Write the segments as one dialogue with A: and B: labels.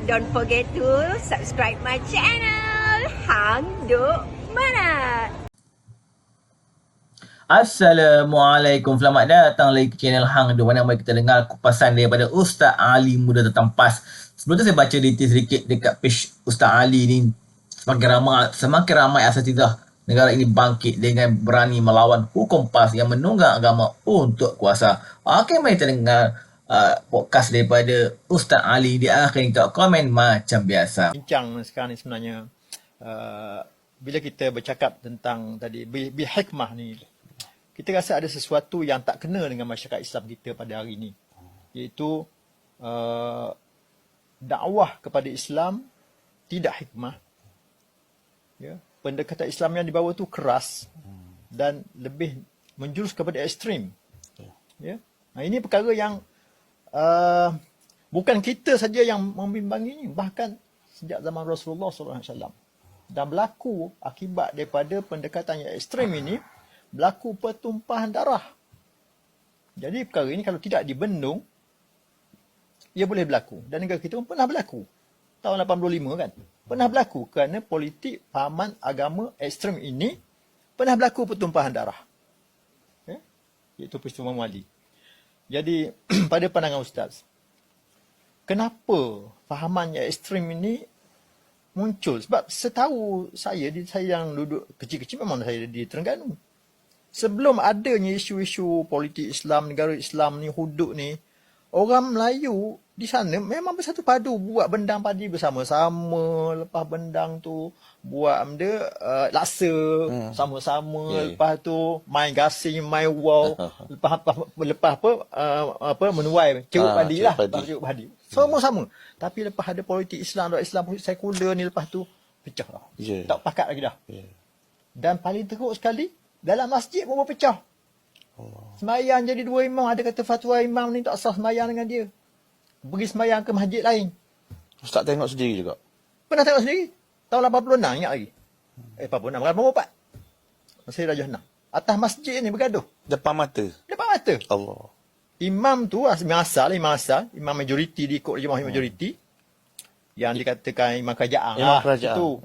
A: don't forget to subscribe my channel. Hang Duk Mana.
B: Assalamualaikum, selamat datang lagi ke channel Hang Duk Mana. Mari kita dengar kupasan daripada Ustaz Ali Muda Tertampas. Sebelum tu saya baca detail sedikit dekat page Ustaz Ali ni. Semakin ramai asatidzah negara ini bangkit dengan berani melawan hukum PAS yang menunggang agama untuk kuasa. Okey, mari kita dengar podcast daripada Ustaz Ali. Di akhir kat komen macam biasa.
C: Bincang sekarang ni sebenarnya bila kita bercakap tentang tadi bil hikmah ni, kita rasa ada sesuatu yang tak kena dengan masyarakat Islam kita pada hari ini, iaitu dakwah kepada Islam tidak hikmah. Ya, pendekatan Islam yang dibawa tu keras dan lebih menjurus kepada ekstrim. Ya, nah, ini perkara yang bukan kita saja yang membimbanginya, bahkan sejak zaman Rasulullah SAW. Dan berlaku akibat daripada pendekatan yang ekstrim ini, berlaku pertumpahan darah. Jadi perkara ini kalau tidak dibendung, ia boleh berlaku. Dan negara kita pun pernah berlaku. Tahun 85 kan? Pernah berlaku kerana politik pahaman agama ekstrim ini pernah berlaku pertumpahan darah. Ya? Iaitu peristiwa Muali. Jadi pada pandangan Ustaz, kenapa fahaman yang ekstrim ini muncul? Sebab setahu saya yang duduk kecil-kecil memang saya di Terengganu. Sebelum adanya isu-isu politik Islam, negara Islam ni, hudud ni, orang Melayu di sana memang bersatu padu buat bendang padi bersama-sama. Lepas bendang tu buat benda laksa sama-sama. Lepas tu main gasing, main wow. Lepas menuai ceruk padi lah. Ceruk padi. Sama-sama. Tapi lepas ada politik Islam, Islam sekular ni, lepas tu pecah dah. Tak pakat lagi dah. Dan paling teruk sekali, dalam masjid pun berpecah. Semayang jadi dua imam. Ada kata fatwa imam ni tak sah semayang dengan dia. Pergi semayang ke masjid lain.
D: Ustaz tengok sendiri juga?
C: Pernah tengok sendiri. Tahun 86 ingat lagi. 86, 84. Saya Raja 6. Atas masjid ni bergaduh.
D: Depan mata?
C: Depan mata.
D: Allah.
C: Imam tu imam asal. Imam majoriti, diikut jemaah majoriti. Yang dikatakan imam kerajaan.
D: Imam kerajaan.
C: Itu.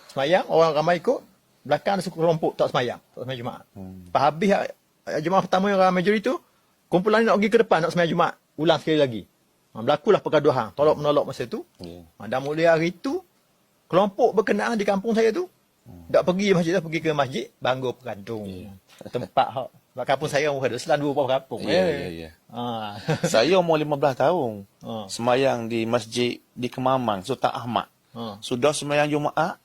C: Semayang, orang ramai ikut. Belakang ada kelompok tak semayang. Tak semayang Jumaat. Lepas habis jemaah pertama yang orang majoriti tu, kumpulan ni nak pergi ke depan nak semayang Jumaat. Ulang sekali lagi. Berlakulah pergaduhan. Tolak-menolak masa tu. Dan mulai hari tu, kelompok berkenaan di kampung saya tu, tak pergi masjid dah, pergi ke masjid, Bangor Peradung. Tempat sebab kampung saya orang ada selang 2 buah kampung.
D: Saya umur 15 tahun. Semayang di masjid di Kemamang, Sultan Ahmad. Sudah semayang Jumaat.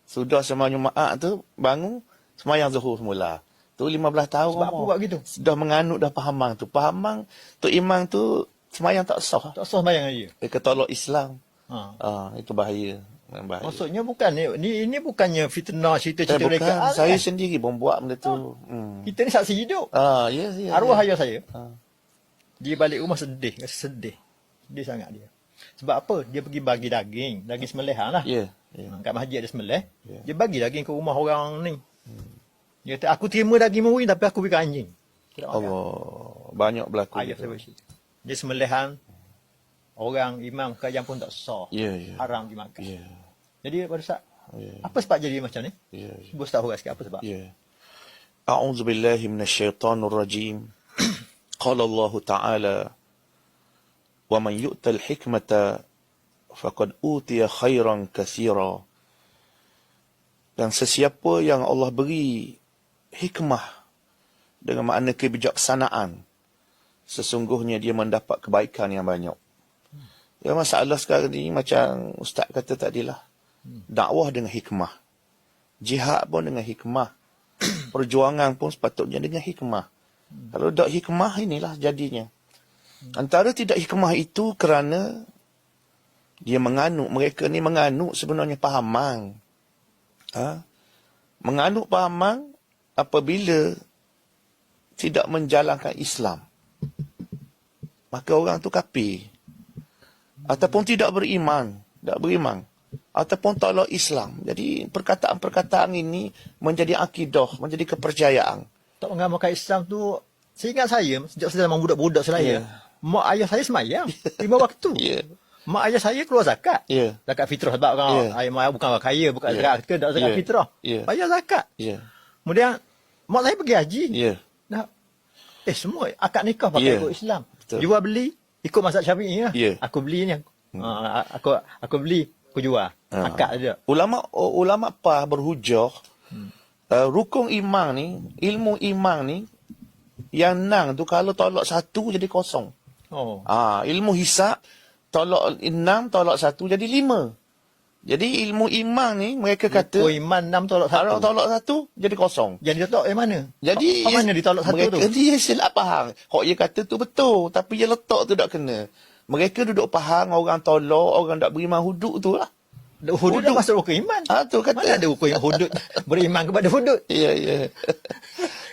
D: Sudah semayang Jumaat tu, bangun, semayang Zuhur semula. Tu 15 tahun.
C: Sebab apa buat gitu?
D: Sudah menganut dah pahamang tu. Pahamang tu imam tu semayang tak sah.
C: Tak sah semayang dia.
D: Dia ketolak Islam. Itu bahaya.
C: Maksudnya bukan ini bukannya fitnah cerita-cerita mereka.
D: Saya sendiri pun buat benda tu.
C: Kita ni saksi hidup. Arwah ayah saya. Dia balik rumah sedih, rasa sedih. Sedih sangat dia. Sebab apa? Dia pergi bagi daging sembelihan lah. Kat masjid ada sembelih. Dia bagi daging ke rumah orang ni. Dia kata, aku terima daging murin tapi aku beri anjing.
D: Allah. Banyak berlaku.
C: Ayah saya bercerita. Dia sembelihan orang imam kerajaan pun tak sah. Haram dimakan. Jadi pada saat apa sebab jadi macam ni? Cuba Ustaz huraikan sikit apa sebab?
D: A'udzu billahi minasyaitonir rajim. Qala Allah Ta'ala, "Wa man yu'tal hikmata faqad utiya khairan katsira." Dan sesiapa yang Allah beri hikmah dengan makna kebijaksanaan, sesungguhnya dia mendapat kebaikan yang banyak. Ya, masalah sekarang ni macam Ustaz kata tadilah, dakwah dengan hikmah, jihad pun dengan hikmah, perjuangan pun sepatutnya dengan hikmah. Kalau tak hikmah, inilah jadinya. Antara tidak hikmah itu kerana dia menganut, mereka ni menganut sebenarnya pahamang. Menganut pahamang apabila tidak menjalankan Islam, maka orang tu kafir. Ataupun tidak beriman, ataupun tolak Islam. Jadi perkataan-perkataan ini menjadi akidah, menjadi kepercayaan.
C: Tak mengamalkan Islam tu, seingat saya, sejak saya memang budak-budak selaya, mak ayah saya semayang 5 waktu.
D: Ya.
C: Mak ayah saya keluar zakat.
D: Ya.
C: Zakat fitrah sebab orang ayah mak bukan orang kaya, bukan
D: Ya.
C: zakat ke, tak zakat
D: Ya.
C: fitrah.
D: Ya.
C: Bayar zakat.
D: Ya.
C: Kemudian mak saya pergi haji.
D: Ya.
C: Dah. Semua akad nikah pakai
D: Ya.
C: ikut Islam.
D: Betul.
C: Jual beli ikut mazhab Syafi'i lah.
D: Ya.
C: Aku beli ni. Aku beli, aku jual. Akad dia.
D: Ulama PAH berhujah rukun iman ni, ilmu iman ni yang nang tu kalau tolak satu jadi kosong.
C: Oh.
D: Ilmu hisab tolak 6 tolak 1 jadi 5. Jadi ilmu iman ni mereka kata
C: iman 6 tolak 1.
D: kalau tolak 1 jadi kosong.
C: Jadi dia tolak yang mana?
D: Jadi
C: Apa mana ditolak satu
D: mereka
C: tu?
D: dia silap faham. Hak dia kata tu betul tapi dia letak tu tak kena. Mereka duduk faham orang tolak, orang tak beriman hudud tu lah.
C: Hudud dah masuk rukun iman.
D: Tu kata.
C: Mana ada rukun yang hudud beriman kepada hudud?
D: Ya, ya.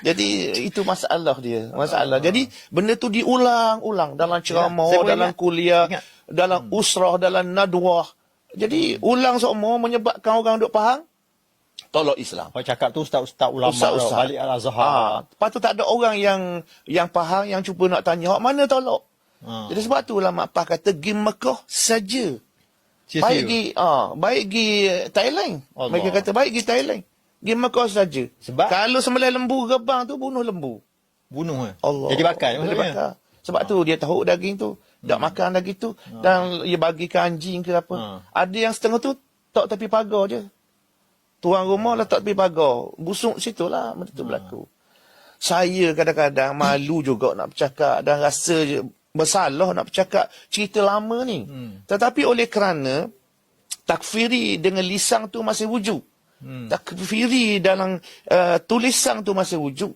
D: Jadi itu masalah dia. Masalah. Jadi benda tu diulang-ulang dalam ceramah,
C: saya pun
D: dalam
C: ingat.
D: kuliah,
C: Ingat.
D: dalam usrah, dalam nadwah. Jadi ulang semua menyebabkan orang duk faham tolak Islam.
C: Kau cakap tu ustaz-ustaz ulama
D: Ustaz-ustaz.
C: balik Al-Azhar.
D: Lepas tu tak ada orang yang faham, yang cuba nak tanya, hak mana tolak? Jadi sebab tu ulama PAH kata pergi Mekah saja. Baik pergi Thailand.
C: Allah.
D: Mereka kata baik pergi Thailand. Pergi Mekah saja.
C: Sebab?
D: Kalau sembelih lembu gebang tu bunuh lembu.
C: Bunuh.
D: Allah.
C: Jadi bakar
D: Jadi
C: maksudnya.
D: bakar. Sebab tu dia tahu daging tu. Tak makan daging tu. Dan dia bagikan anjing ke apa. Ada yang setengah tu tak tepi pagar je. Tuan rumah letak tepi pagar. Busuk situ lah benda tu berlaku. Saya kadang-kadang malu juga nak bercakap dan rasa bersalah nak bercakap cerita lama ni. Tetapi oleh kerana takfiri dengan lisan tu masih wujud. Takfiri dalam tulisan tu masih wujud.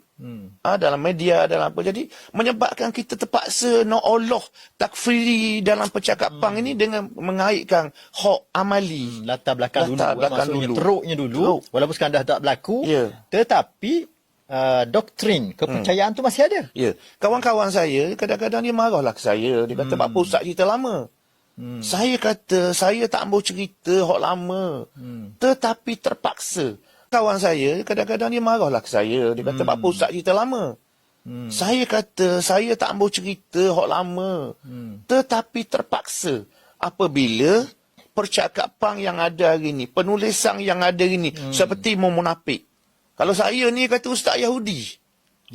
D: Dalam media, dalam apa. Jadi menyebabkan kita terpaksa nak olah takfiri dalam percakapan ini dengan mengaitkan hak amali.
C: Latar belakang dulu.
D: Belakang
C: Maksudnya
D: dulu.
C: teruknya dulu.
D: Teruk.
C: Walaupun sekarang dah tak berlaku.
D: Ya.
C: Tetapi doktrin, kepercayaan tu masih ada.
D: Ya. Kawan-kawan saya kadang-kadang dia marahlah ke saya. Dia kata, apa ustaz cerita lama? Saya kata, saya tak mau cerita hak lama. Tetapi terpaksa. Kawan saya kadang-kadang dia marahlah ke saya. Dia kata, apa ustaz cerita lama? Saya kata, saya tak mau cerita hak lama. Tetapi terpaksa. Apabila percakapan yang ada hari ni, penulisan yang ada hari ni, seperti munafik. Kalau saya ni kata ustaz Yahudi.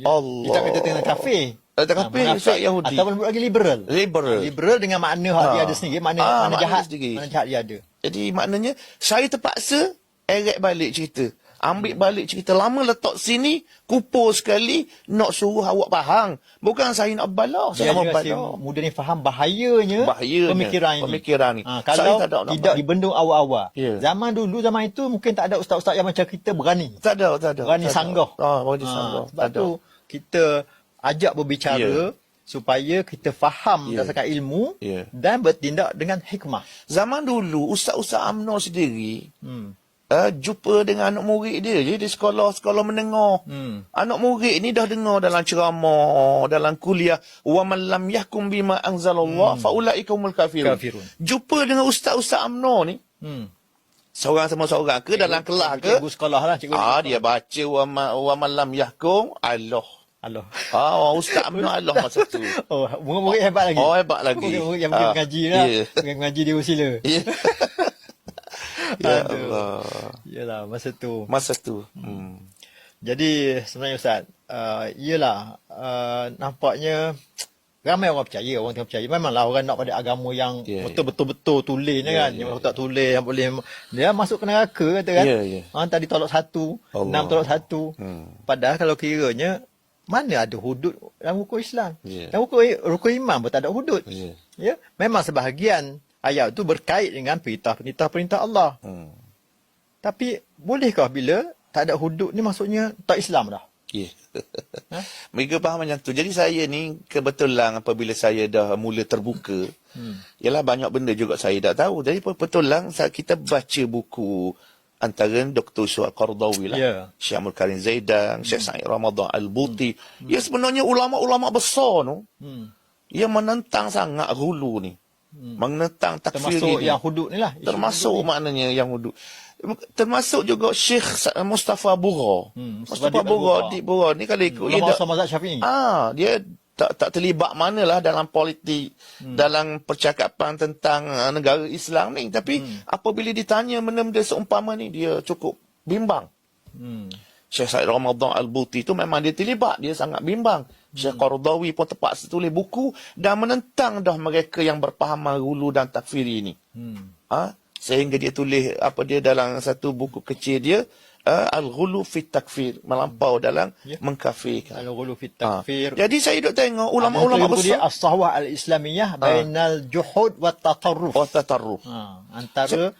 D: Allah.
C: Kita kata tengah kafe.
D: Kafe ustaz Yahudi.
C: Ataupun lagi liberal.
D: Liberal.
C: Liberal dengan makna hak dia ada sendiri. Mana
D: makna
C: jahat.
D: sendiri.
C: Mana jahat dia ada.
D: Jadi maknanya saya terpaksa erek balik cerita. Ambil balik cerita lama letak sini, kupur sekali, nak suruh awak faham. Bukan saya nak balas,
C: Dia
D: saya nak
C: juga si
D: balas.
C: muda ni faham bahayanya
D: pemikiran ni.
C: Kalau
D: Saya tak ada nak
C: tidak
D: balas.
C: dibendung awal-awal.
D: Ya.
C: Zaman itu mungkin tak ada ustaz-ustaz yang macam kita berani.
D: Tak ada.
C: Berani
D: tak ada.
C: sanggah.
D: Berani sanggah.
C: Sebab
D: Tak ada.
C: tu kita ajak berbicara supaya kita faham berdasarkan ilmu dan bertindak dengan hikmah.
D: Zaman dulu, Ustaz-Ustaz UMNO sendiri, jumpa dengan anak murid dia je di sekolah menengah. Anak murid ni dah dengar dalam ceramah, dalam kuliah, wa man lam yahkum bima anzalallah fa ulaika humul kafirun. Jumpa dengan ustaz-ustaz UMNO ni. Seorang sama seorang ke dalam kelas ke?
C: Cikgu sekolah lah, cikgu.
D: Dia baca wa man lam yahkum Allah. Ustaz UMNO Allah masa tu.
C: Murid-murid hebat lagi.
D: Hebat lagi.
C: Murid-murid yang pergi mengaji lah. Pergi mengaji di Usila.
D: Ya Allah.
C: Yalah, masa tu. Jadi sebenarnya Ustaz, nampaknya ramai orang percaya, orang tengah percaya. Memanglah orang nak pada agama yang betul-betul tulis kan. Yang tak tulis, yang boleh dia masuk ke neraka kata kan. Tadi tolak 1, 6 tolak 1. Padahal kalau kiranya mana ada hudud dalam hukum Islam. Dalam hukum iman pun tak ada hudud. Ya, memang sebahagian ayat tu berkait dengan perintah Allah. Tapi bolehkah bila tak ada hudud ni maksudnya tak Islam dah?
D: Mereka faham macam tu. Jadi saya ni kebetulan apabila saya dah mula terbuka, ialah banyak benda juga saya tak tahu. Jadi kebetulan kita baca buku antara Dr. Suhaib Qardawi lah, Syekh Abdul Karim Zaidan, Syekh Sa'id Ramadan Al-Buti. Ya sebenarnya ulama-ulama besar tu, yang menentang sangat hulu ni. Menentang takfir
C: termasuk
D: ini.
C: yang hudud ni lah.
D: Termasuk maknanya yang hudud. Termasuk juga Syekh Mustafa Bura. Mustafa Bura ni kalau ikut
C: ulama mazhab Syafi'i.
D: dia tak terlibat manalah dalam politik, dalam percakapan tentang negara Islam ni. Tapi apabila ditanya benda-benda seumpama ni, dia cukup bimbang. Syekh Said Ramadan Al-Buti tu memang dia terlibat, dia sangat bimbang. Syekh Qaradawi pun terpaksa tulis buku dan menentang dah mereka yang berpahaman hulu dan takfiri ni. Sehingga dia tulis dalam satu buku kecil dia, Al-Ghulu fit Takfir, melampau dalam mengkafirkan.
C: Al-ghulu fit takfir.
D: Jadi saya duduk tengok ulama-ulama
C: dia
D: besar
C: as-sahwah al-islamiyah bainal juhud wa tatarruf.
D: tatarruf.
C: Antara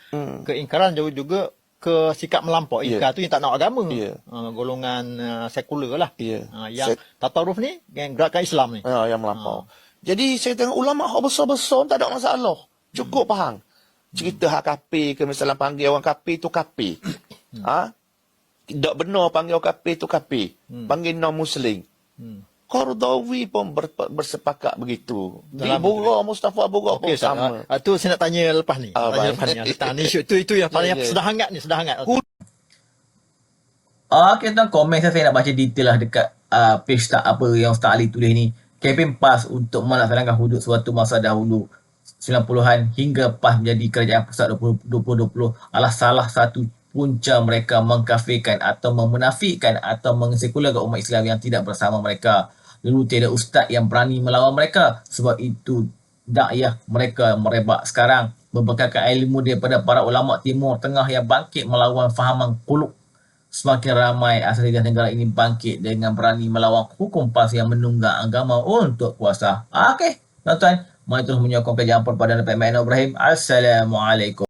C: keingkaran juga ke sikap melampau. Ingkar tu yang tak nak agama. Golongan sekular lah. Yang tatarruf ni yang gerakan Islam ni.
D: Yang melampau. Jadi saya tengok ulama hak besar-besar tak ada masalah. Cukup faham. Cerita hak kafir ke, misalnya panggil orang kafir tu kafir. Tak benar panggil orang kafir tu kafir. Panggil non-Muslim. Qaradawi pun bersepakat begitu. Di Bura, Mustafa Bura pun sama.
C: Tu saya nak tanya lepas ni. Itu yang paling sedang hangat ni, sedang hangat.
B: Okay, tentang komen saya nak baca detail lah dekat page tak apa yang Ustaz Ali tulis ni. Kempen PAS untuk melaksanakan hudud suatu masa dahulu 90-an hingga PAS menjadi kerajaan pusat 2020 adalah salah satu punca mereka mengkafirkan atau memunafikan atau mensekularkan umat Islam yang tidak bersama mereka. Dulu tiada ustaz yang berani melawan mereka. Sebab itu dakwah mereka merebak sekarang berbekalkan ilmu daripada para ulama Timur Tengah yang bangkit melawan fahaman qulub. Semakin ramai asal negara ini bangkit dengan berani melawan hukum PAS yang menunggang agama untuk kuasa. Okey, tuan-tuan, mari terus menyokong kerajaan perpaduan Pak Ibrahim. Assalamualaikum.